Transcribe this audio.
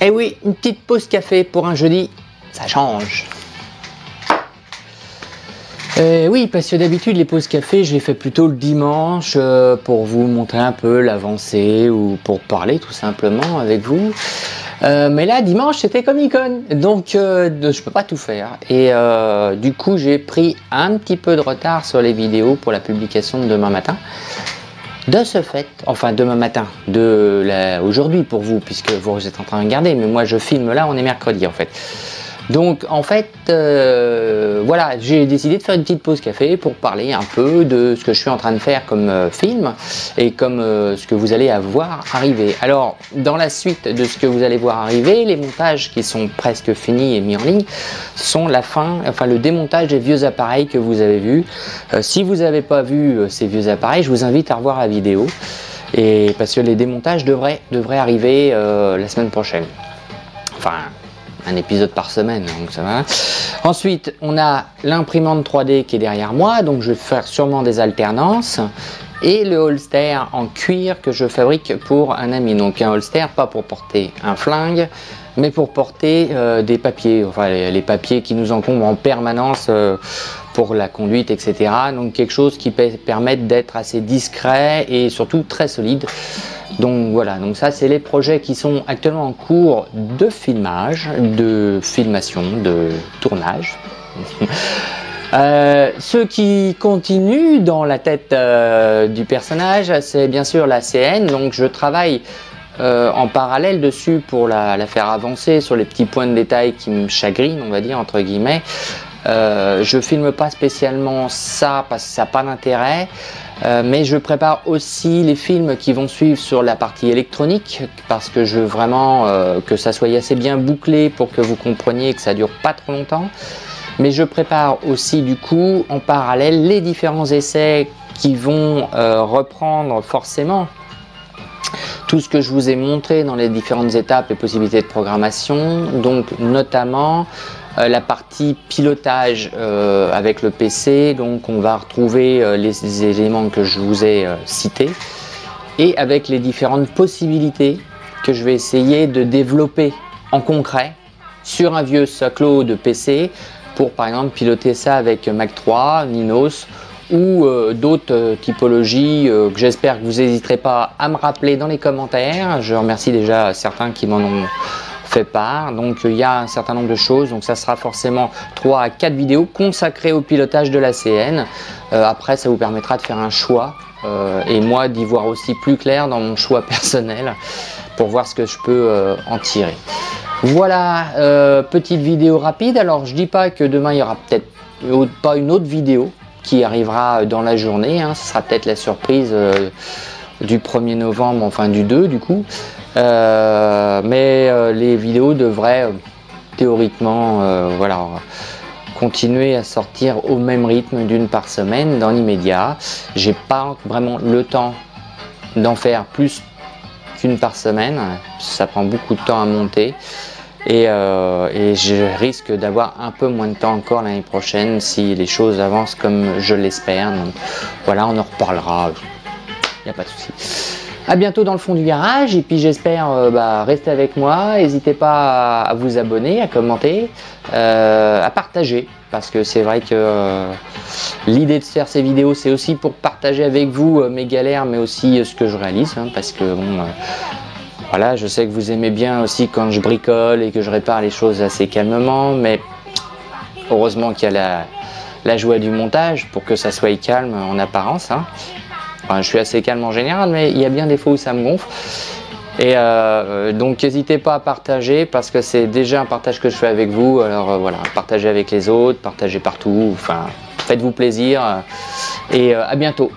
Eh oui, une petite pause café pour un jeudi, ça change. Oui, parce que d'habitude les pauses café, je les fais plutôt le dimanche pour vous montrer un peu l'avancée ou pour parler tout simplement avec vous. Mais là, dimanche, c'était Comic-Con, donc je peux pas tout faire. Et du coup, j'ai pris un petit peu de retard sur les vidéos pour la publication de demain matin. De ce fait, enfin demain matin, aujourd'hui pour vous, puisque vous êtes en train de regarder, mais moi je filme là, on est mercredi en fait. Donc en fait, voilà, j'ai décidé de faire une petite pause café pour parler un peu de ce que je suis en train de faire comme film et comme ce que vous allez voir arriver. Alors, dans la suite de ce que vous allez voir arriver, les montages qui sont presque finis et mis en ligne sont la fin, enfin le démontage des vieux appareils que vous avez vus. Si vous n'avez pas vu ces vieux appareils, je vous invite à revoir la vidéo et parce que les démontages devraient arriver la semaine prochaine. Enfin, un épisode par semaine, donc ça va. Ensuite, on a l'imprimante 3D qui est derrière moi, donc je vais faire sûrement des alternances. Et le holster en cuir que je fabrique pour un ami. Donc un holster, pas pour porter un flingue, mais pour porter des papiers, enfin les papiers qui nous encombrent en permanence pour la conduite, etc. Donc quelque chose qui peut permettre d'être assez discret et surtout très solide. Donc voilà, donc ça c'est les projets qui sont actuellement en cours de filmage, de filmation, de tournage. Ceux qui continuent dans la tête du personnage, c'est bien sûr la CN, donc je travaille en parallèle dessus pour la faire avancer sur les petits points de détail qui me chagrinent, on va dire, entre guillemets. Je filme pas spécialement ça parce que ça n'a pas d'intérêt, mais je prépare aussi les films qui vont suivre sur la partie électronique parce que je veux vraiment que ça soit assez bien bouclé pour que vous compreniez que ça dure pas trop longtemps. Mais je prépare aussi du coup en parallèle les différents essais qui vont reprendre forcément tout ce que je vous ai montré dans les différentes étapes et possibilités de programmation, donc notamment la partie pilotage avec le PC, donc on va retrouver les éléments que je vous ai cités et avec les différentes possibilités que je vais essayer de développer en concret sur un vieux saclo de PC pour par exemple piloter ça avec Mac 3, Ninos ou d'autres typologies que j'espère que vous n'hésiterez pas à me rappeler dans les commentaires. Je remercie déjà certains qui m'en ont fait part. Donc il y a un certain nombre de choses, donc ça sera forcément 3 à 4 vidéos consacrées au pilotage de la CN. Après ça vous permettra de faire un choix et moi d'y voir aussi plus clair dans mon choix personnel pour voir ce que je peux en tirer. Voilà, petite vidéo rapide. Alors je dis pas que demain il y aura peut-être pas une autre vidéo qui arrivera dans la journée, hein. Ce sera peut-être la surprise du 1er novembre, enfin du 2 du coup. Mais les vidéos devraient théoriquement voilà, continuer à sortir au même rythme d'une par semaine dans l'immédiat. J'ai pas vraiment le temps d'en faire plus qu'une par semaine, ça prend beaucoup de temps à monter. Et je risque d'avoir un peu moins de temps encore l'année prochaine si les choses avancent comme je l'espère. Donc voilà, on en reparlera, il n'y a pas de souci. À bientôt dans le fond du garage et puis j'espère rester avec moi. N'hésitez pas à vous abonner, à commenter, à partager parce que c'est vrai que l'idée de faire ces vidéos c'est aussi pour partager avec vous mes galères mais aussi ce que je réalise, hein, parce que bon... Voilà, je sais que vous aimez bien aussi quand je bricole et que je répare les choses assez calmement, mais heureusement qu'il y a la joie du montage pour que ça soit calme en apparence, hein. Enfin, je suis assez calme en général, mais il y a bien des fois où ça me gonfle. Et donc n'hésitez pas à partager parce que c'est déjà un partage que je fais avec vous. Alors voilà, partagez avec les autres, partagez partout, enfin faites-vous plaisir et à bientôt.